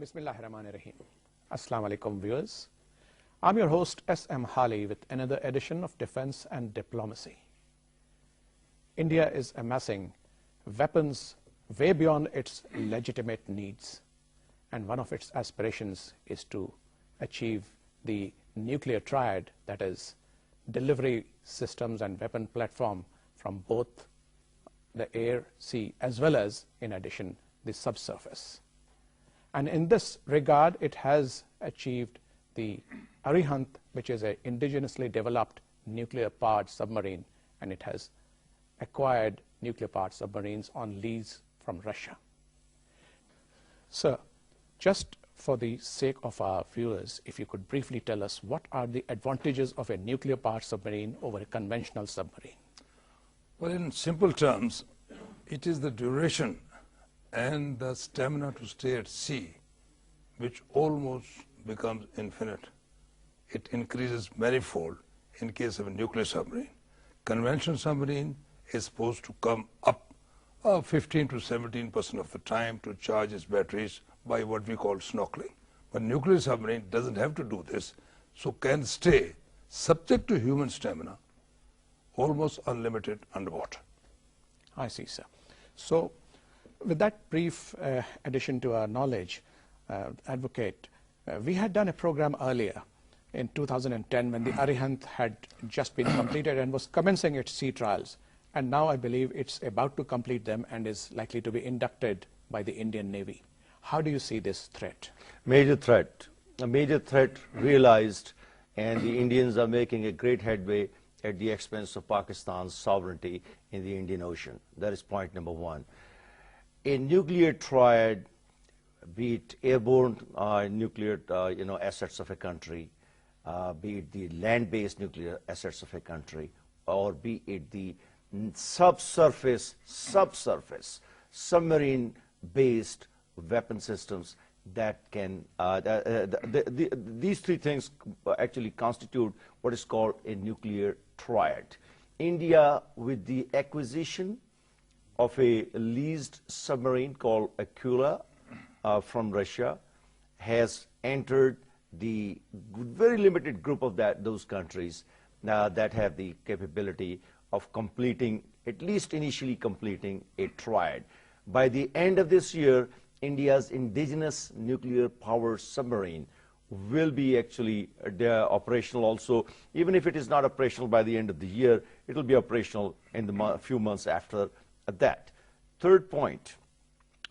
Bismillahirrahmanirrahim. Assalamu alaikum viewers. I'm your host S.M. Hali with another edition of Defense and Diplomacy. India is amassing weapons way beyond its legitimate needs, and one of its aspirations is to achieve the nuclear triad, that is delivery systems and weapon platform from both the air, sea, as well as, in addition, the subsurface. And in this regard, it has achieved the Arihant, which is an indigenously developed nuclear-powered submarine, and it has acquired nuclear-powered submarines on lease from Russia. Sir, just for the sake of our viewers, if you could briefly tell us what are the advantages of a nuclear-powered submarine over a conventional submarine? Well, in simple terms, it is the duration and the stamina to stay at sea which almost becomes infinite. It increases manifold in case of a nuclear submarine. Conventional submarine is supposed to come up 15 to 17% of the time to charge its batteries by what we call snorkeling. But nuclear submarine doesn't have to do this, so can stay subject to human stamina almost unlimited underwater. I see, sir. So with that brief addition to our knowledge, Advocate, we had done a program earlier in 2010 when the Arihant had just been completed and was commencing its sea trials. And now I believe it's about to complete them and is likely to be inducted by the Indian Navy. How do you see this threat? Major threat. A major threat realized, and the Indians are making a great headway at the expense of Pakistan's sovereignty in the Indian Ocean. That is point number one. A nuclear triad, be it airborne nuclear assets of a country, be it the land-based nuclear assets of a country, or be it the subsurface submarine-based weapon systems that can, these three things actually constitute what is called a nuclear triad. India, with the acquisition of a leased submarine called Aquila from Russia, has entered the very limited group of those countries that have the capability of completing, at least initially completing, a triad. By the end of this year, India's indigenous nuclear-powered submarine will be actually operational also. Even if it is not operational by the end of the year, it will be operational in the few months after that. Third point,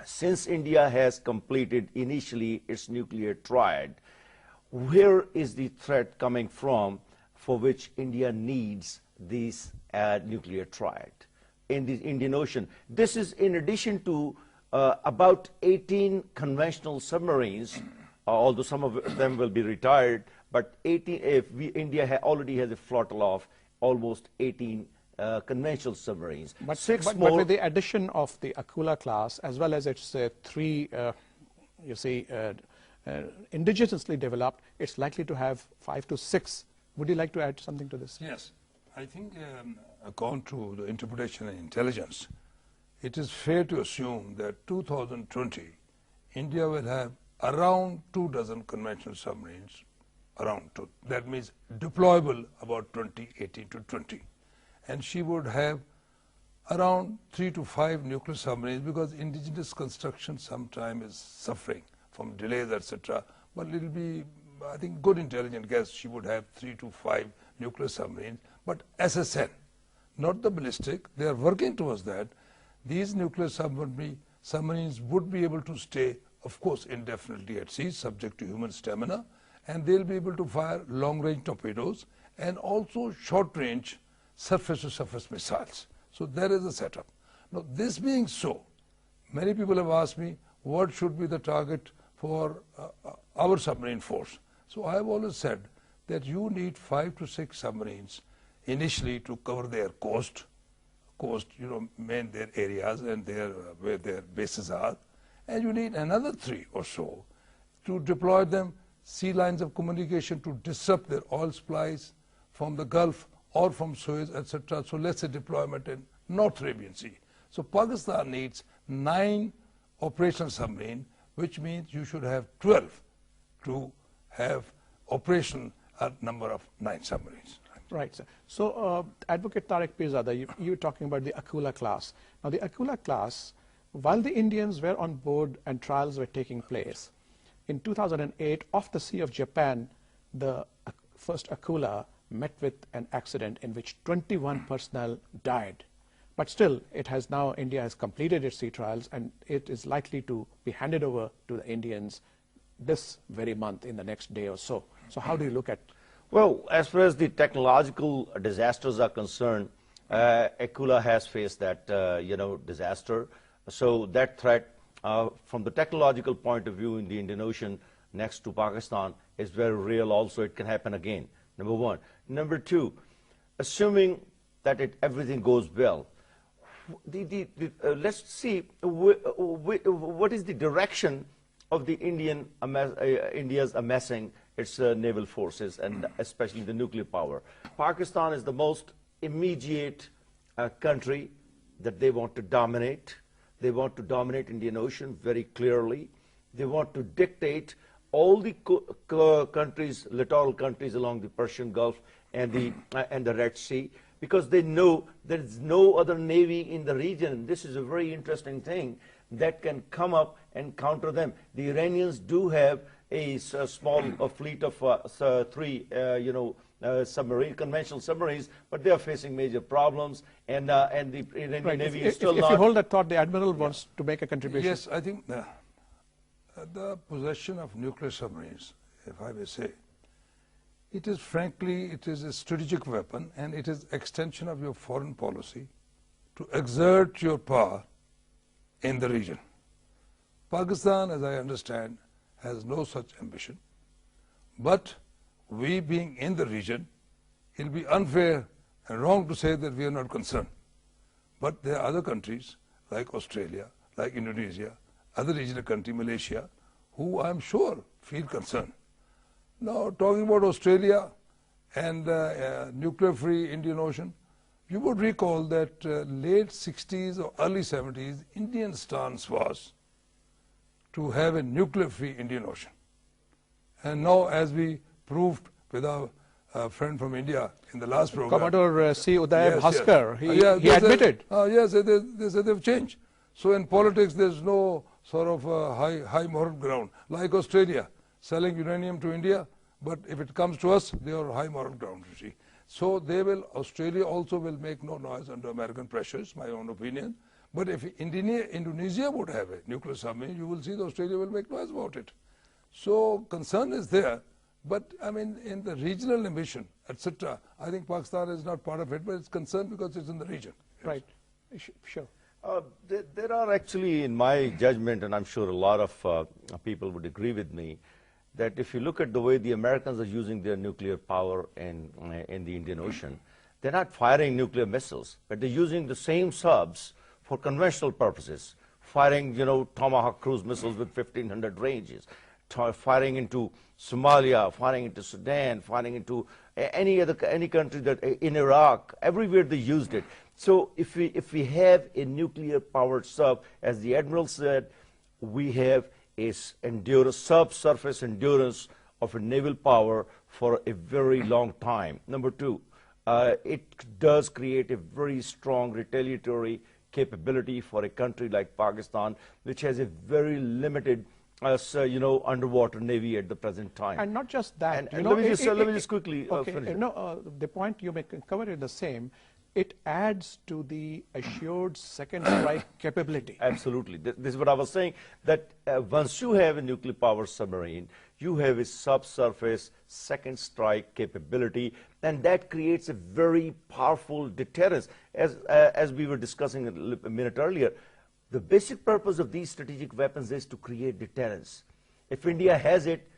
since India has completed initially its nuclear triad, where is the threat coming from for which India needs this nuclear triad? In the Indian Ocean. This is in addition to about 18 conventional submarines, although some of them will be retired, but 18, India already has a flotilla of almost 18 conventional submarines. But with the addition of the Aquila class, as well as its three, indigenously developed, it's likely to have 5 to 6. Would you like to add something to this? Yes. I think, according to the interpretation and intelligence, it is fair to assume that 2020, India will have around 24 conventional submarines, that means deployable about 2018 to 20. And she would have around 3 to 5 nuclear submarines, because indigenous construction sometimes is suffering from delays, etc. But it will be, I think, good intelligent guess, she would have 3 to 5 nuclear submarines, but SSN, not the ballistic. They are working towards that. These nuclear submarines would be able to stay, of course, indefinitely at sea, subject to human stamina, and they'll be able to fire long-range torpedoes and also short-range surface-to-surface missiles. So there is a setup. Now, this being so, many people have asked me, what should be the target for our submarine force? So I have always said that you need 5 to 6 submarines initially to cover their coast, main their areas and where their bases are, and you need another 3 or so to deploy them sea lines of communication to disrupt their oil supplies from the Gulf or from Suez, etc. So let's say deployment in North Arabian Sea. So Pakistan needs 9 operational submarines which means you should have 12 to have operation at number of 9 submarines. Right, sir. So, Advocate Tariq Pirzada, you were talking about the Aquila class. Now, the Aquila class, while the Indians were on board and trials were taking place, in 2008, off the Sea of Japan, the first Aquila met with an accident in which 21 personnel died. But still, India has completed its sea trials, and it is likely to be handed over to the Indians this very month, in the next day or so. So how do you look at? Well, as far as the technological disasters are concerned, Aquila has faced that, disaster. So that threat, from the technological point of view in the Indian Ocean next to Pakistan, is very real also. It can happen again, number one. Number two, assuming that everything goes well, let's see what is the direction of the India's amassing its naval forces, and especially the nuclear power. Pakistan is the most immediate country that they want to dominate. They want to dominate Indian Ocean very clearly. They want to dictate all the countries, littoral countries along the Persian Gulf and the Red Sea, because they know there is no other navy in the region. This is a very interesting thing that can come up and counter them. The Iranians do have a small fleet of 3 conventional submarines, but they are facing major problems, and the Iranian Navy is still not. If you hold that thought, the Admiral wants to make a contribution. Yes, I think the possession of nuclear submarines, if I may say, it is a strategic weapon, and it is extension of your foreign policy to exert your power in the region. Pakistan, as I understand, has no such ambition. But we being in the region, it will be unfair and wrong to say that we are not concerned. But there are other countries like Australia, like Indonesia, other regional countries, Malaysia, who I'm sure feel concerned. Now, talking about Australia and nuclear-free Indian Ocean, you would recall that late 60s or early 70s, Indian stance was to have a nuclear-free Indian Ocean. And now, as we proved with our friend from India in the last program, Commodore C. Uday Bhaskar, yes. he admitted. Yes, they said they've changed. So in politics, there's no sort of high moral ground. Like Australia, selling uranium to India, but if it comes to us, they are high moral ground, you see. So Australia also will make no noise under American pressures, my own opinion. But if Indonesia would have a nuclear submarine, you will see that Australia will make noise about it. So concern is there, but I mean, in the regional ambition, etc., I think Pakistan is not part of it, but it's concerned because it's in the region. Yes. Right, sure. There are actually, in my judgment, and I'm sure a lot of people would agree with me, that if you look at the way the Americans are using their nuclear power in the Indian Ocean, they're not firing nuclear missiles, but they're using the same subs for conventional purposes, firing, Tomahawk cruise missiles with 1,500 ranges, firing into Somalia, firing into Sudan, firing into any country that in Iraq, everywhere they used it. So if we have a nuclear powered sub, as the Admiral said, we have a subsurface endurance of a naval power for a very long time. Number two, it does create a very strong retaliatory capability for a country like Pakistan, which has a very limited underwater navy at the present time. And not just that. And let me just quickly finish. The point you make cover is the same. It adds to the assured second strike capability. Absolutely. This is what I was saying, that once you have a nuclear power submarine, you have a subsurface second strike capability, and that creates a very powerful deterrence. As we were discussing a minute earlier, the basic purpose of these strategic weapons is to create deterrence. If India has it,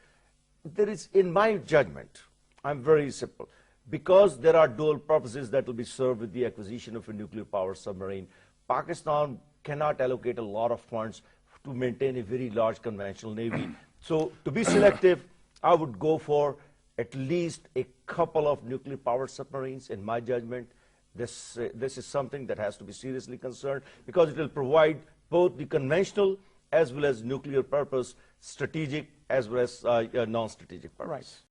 there is, in my judgment, I'm very simple, because there are dual purposes that will be served with the acquisition of a nuclear power submarine, Pakistan cannot allocate a lot of funds to maintain a very large conventional navy. So to be selective, I would go for at least a couple of nuclear power submarines, in my judgment. This is something that has to be seriously concerned, because it will provide both the conventional as well as nuclear purpose, strategic as well as non-strategic purpose. Right.